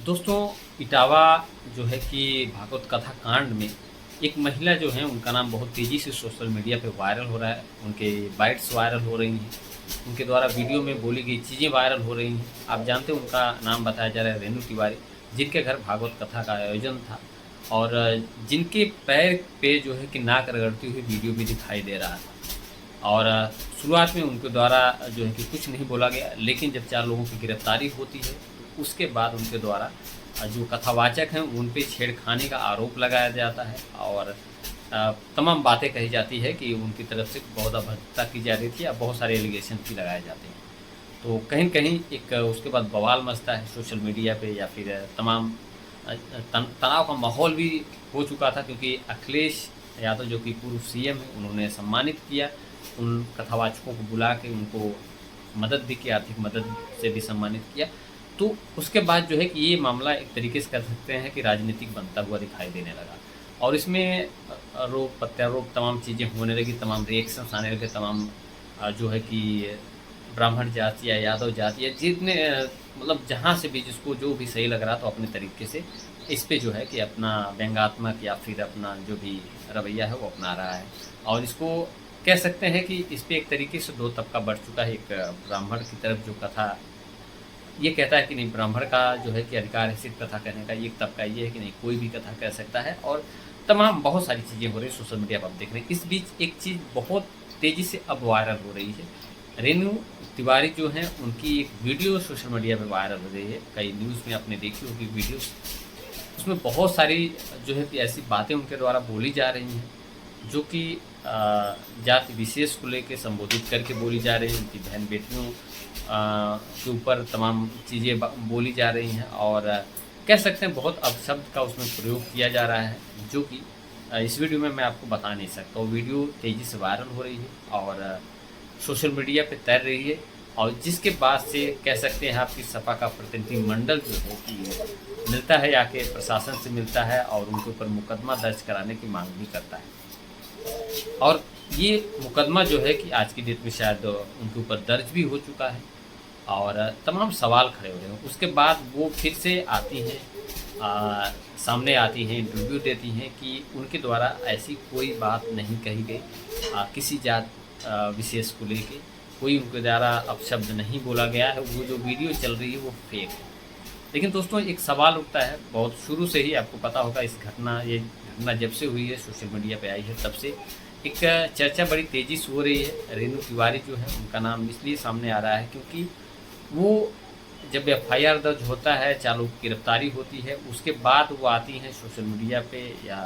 दोस्तों, इटावा जो है कि भागवत कथा कांड में एक महिला जो है उनका नाम बहुत तेज़ी से सोशल मीडिया पे वायरल हो रहा है। उनके बाइट्स वायरल हो रही हैं, उनके द्वारा वीडियो में बोली गई चीज़ें वायरल हो रही हैं। आप जानते हैं उनका नाम बताया जा रहा है रेणु तिवारी, जिनके घर भागवत कथा का आयोजन था और जिनके पैर पे जो है कि नाक रगड़ती हुई वीडियो भी दिखाई दे रहा था। और शुरुआत में उनके द्वारा जो है कि कुछ नहीं बोला गया, लेकिन जब 4 लोगों की गिरफ्तारी होती है तो उसके बाद उनके द्वारा जो कथावाचक हैं उन पे छेड़खानी का आरोप लगाया जाता है और तमाम बातें कही जाती है कि उनकी तरफ से बहुत अभद्रता की जा रही थी या बहुत सारे एलिगेशन भी लगाए जाते हैं। तो कहीं न कहीं एक उसके बाद बवाल मचता है सोशल मीडिया पे या फिर तमाम तनाव का माहौल भी हो चुका था, क्योंकि अखिलेश यादव जो कि पूर्व सीएम हैं उन्होंने सम्मानित किया उन कथावाचकों को बुला के, उनको मदद भी की, आर्थिक मदद से भी सम्मानित किया। तो उसके बाद जो है कि ये मामला एक तरीके से कह सकते हैं कि राजनीतिक बनता हुआ दिखाई देने लगा और इसमें आरोप प्रत्यारोप तमाम चीज़ें होने लगी, तमाम रिएक्शंस आने लगे, तमाम जो है कि ब्राह्मण जाति या यादव जाति या जितने मतलब जहाँ से भी जिसको जो भी सही लग रहा तो अपने तरीके से इस पे जो है कि अपना व्यंग्यात्मक या फिर अपना जो भी रवैया है वो अपना रहा है। और इसको कह सकते हैं कि इस पे एक तरीके से 2 तबका बढ़ चुका है। एक ब्राह्मण की तरफ जो कथा ये कहता है कि नहीं, ब्राह्मण का जो है कि अधिकार है सिर्फ कथा कहने का। एक तबका ये है कि नहीं, कोई भी कथा कह सकता है और तमाम बहुत सारी चीज़ें हो रही हैं सोशल मीडिया पर आप देख रहे हैं। इस बीच एक चीज़ बहुत तेज़ी से अब वायरल हो रही है। रेणु तिवारी जो हैं उनकी एक वीडियो सोशल मीडिया पे वायरल हो रही है। कई न्यूज़ में आपने देखी होगी वीडियो, उसमें बहुत सारी जो है कि ऐसी बातें उनके द्वारा बोली जा रही हैं जो कि जाति विशेष को लेके संबोधित करके बोली जा रही हैं। उनकी बहन बेटियों के ऊपर तमाम चीज़ें बोली जा रही हैं और कह सकते हैं बहुत अपशब्द का उसमें प्रयोग किया जा रहा है, जो कि इस वीडियो में मैं आपको बता नहीं सकता। वो वीडियो तेज़ी से वायरल हो रही है और सोशल मीडिया पे तैर रही है और जिसके बाद से कह सकते हैं आपकी सपा का प्रतिनिधिमंडल जो है कि मिलता है, आके प्रशासन से मिलता है और उनके ऊपर मुकदमा दर्ज कराने की मांग भी करता है। और ये मुकदमा जो है कि आज की डेट में शायद उनके ऊपर दर्ज भी हो चुका है और तमाम सवाल खड़े हो रहे हैं। उसके बाद वो फिर से आती हैं, सामने आती हैं, इंटरव्यू देती हैं कि उनके द्वारा ऐसी कोई बात नहीं कही गई, किसी जात विशेष को लेके कोई उनके द्वारा अपशब्द नहीं बोला गया है। वो जो वीडियो चल रही है वो फेक है। लेकिन दोस्तों एक सवाल उठता है, बहुत शुरू से ही आपको पता होगा ये घटना जब से हुई है सोशल मीडिया पे आई है तब से एक चर्चा बड़ी तेज़ी से हो रही है। रेणु तिवारी जो है उनका नाम इसलिए सामने आ रहा है क्योंकि वो जब एफआईआर दर्ज होता है, 4 लोगों की गिरफ्तारी होती है, उसके बाद वो आती हैं सोशल मीडिया पे या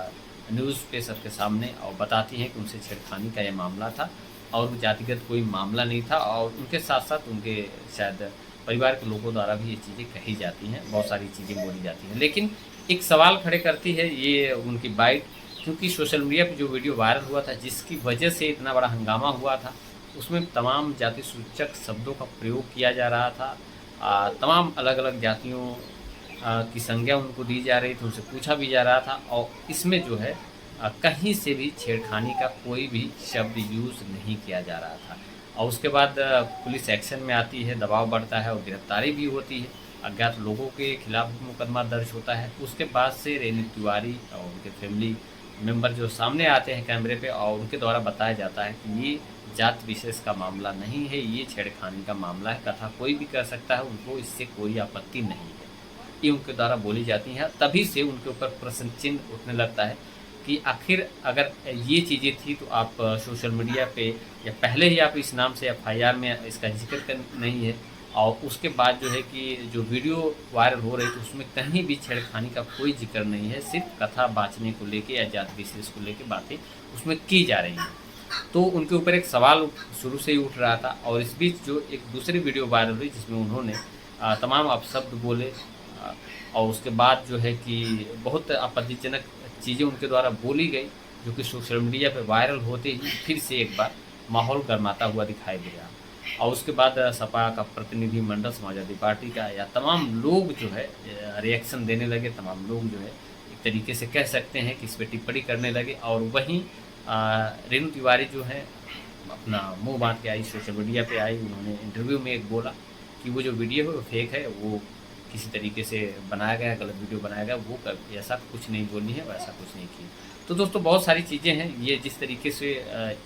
न्यूज़ पे सबके सामने और बताती हैं कि उनसे छेड़खानी का ये मामला था और वो जातिगत कोई मामला नहीं था। और उनके साथ साथ उनके शायद परिवार के लोगों द्वारा भी ये चीज़ें कही जाती हैं, बहुत सारी चीज़ें बोली जाती हैं। लेकिन एक सवाल खड़े करती है ये उनकी बाइट, क्योंकि सोशल मीडिया पे जो वीडियो वायरल हुआ था जिसकी वजह से इतना बड़ा हंगामा हुआ था, उसमें तमाम जाति सूचक शब्दों का प्रयोग किया जा रहा था। तमाम अलग-अलग जातियों की संज्ञा उनको दी जा रही थी, उनसे पूछा भी जा रहा था और इसमें जो है कहीं से भी छेड़खानी का कोई भी शब्द यूज़ नहीं किया जा रहा था। और उसके बाद पुलिस एक्शन में आती है, दबाव बढ़ता है और गिरफ्तारी भी होती है, अज्ञात लोगों के खिलाफ भी मुकदमा दर्ज होता है। उसके बाद से रेणु तिवारी और उनके फैमिली मेंबर जो सामने आते हैं कैमरे पे और उनके द्वारा बताया जाता है कि ये जात विशेष का मामला नहीं है, ये छेड़खानी का मामला है, कथा कोई भी कर सकता है, उनको इससे कोई आपत्ति नहीं है। ये उनके द्वारा बोली जाती हैं। तभी से उनके ऊपर प्रश्न चिन्ह उठने लगता है कि आखिर अगर ये चीज़ें थी तो आप सोशल मीडिया पे या पहले ही आप इस नाम से एफआईआर में इसका जिक्र कर नहीं है और उसके बाद जो है कि जो वीडियो वायरल हो रही थी उसमें कहीं भी छेड़खानी का कोई जिक्र नहीं है, सिर्फ कथा बाँचने को लेके या जात विशेष को लेके बातें उसमें की जा रही हैं। तो उनके ऊपर एक सवाल शुरू से ही उठ रहा था और इस बीच जो एक दूसरी वीडियो वायरल हुई जिसमें उन्होंने तमाम अपशब्द बोले और उसके बाद जो है कि बहुत आपत्तिजनक चीज़ें उनके द्वारा बोली गई, जो कि सोशल मीडिया पे वायरल होते ही फिर से एक बार माहौल गरमाता हुआ दिखाई दिया। और उसके बाद सपा का प्रतिनिधिमंडल, समाजवादी पार्टी का या तमाम लोग जो है रिएक्शन देने लगे, तमाम लोग जो है एक तरीके से कह सकते हैं कि इस पर टिप्पणी करने लगे। और वहीं रेणु तिवारी जो है अपना मुँह बाँध के आई, सोशल मीडिया पे आई, उन्होंने इंटरव्यू में एक बोला कि वो जो वीडियो है वो फेक है, वो किसी तरीके से बनाया गया, गलत वीडियो बनाया गया, वो ऐसा कुछ नहीं बोली है, वैसा कुछ नहीं की। तो दोस्तों बहुत सारी चीज़ें हैं, ये जिस तरीके से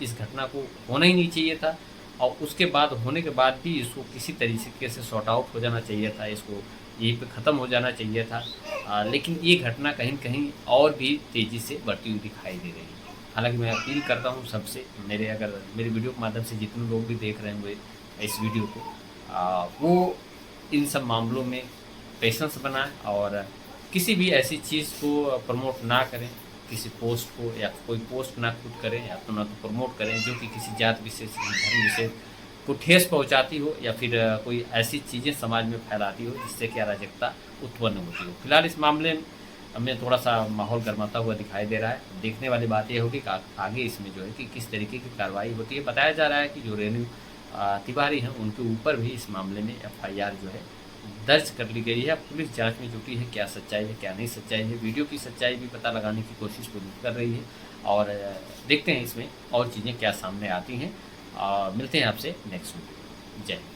इस घटना को होना ही नहीं चाहिए था, और उसके बाद होने के बाद भी इसको किसी तरीके से सॉर्ट आउट हो जाना चाहिए था, इसको यहीं पे ख़त्म हो जाना चाहिए था। लेकिन ये घटना कहीं न कहीं और भी तेज़ी से बढ़ती हुई दिखाई दे रही है। हालाँकि मैं अपील करता हूँ सबसे, मेरे वीडियो के माध्यम से जितने लोग भी देख रहे होंगे इस वीडियो को, वो इन सब मामलों में पेशेंस बनाएँ और किसी भी ऐसी चीज़ को प्रमोट ना करें, किसी पोस्ट को, या कोई पोस्ट ना खुद करें, या तो ना तो प्रमोट करें जो कि किसी जात विशेष, धर्म विशेष को ठेस पहुँचाती हो, या फिर कोई ऐसी चीज़ें समाज में फैलाती हो जिससे कि अराजकता उत्पन्न होती हो। फिलहाल इस मामले में थोड़ा-सा माहौल गरमाता हुआ दिखाई दे रहा है। देखने वाली बात ये होगी कि आगे इसमें जो है कि किस तरीके की कार्रवाई होती है। बताया जा रहा है कि जो रेणु तिवारी हैं, उनके ऊपर भी इस मामले में एफआईआर जो है दर्ज कर ली गई है। पुलिस जाँच में जुटी है, क्या सच्चाई है, क्या नहीं सच्चाई है। वीडियो की सच्चाई भी पता लगाने की कोशिश पुलिस कर रही है, और देखते हैं इसमें और चीज़ें क्या सामने आती हैं। मिलते हैं आपसे नेक्स्ट वीडियो। जय हिंद।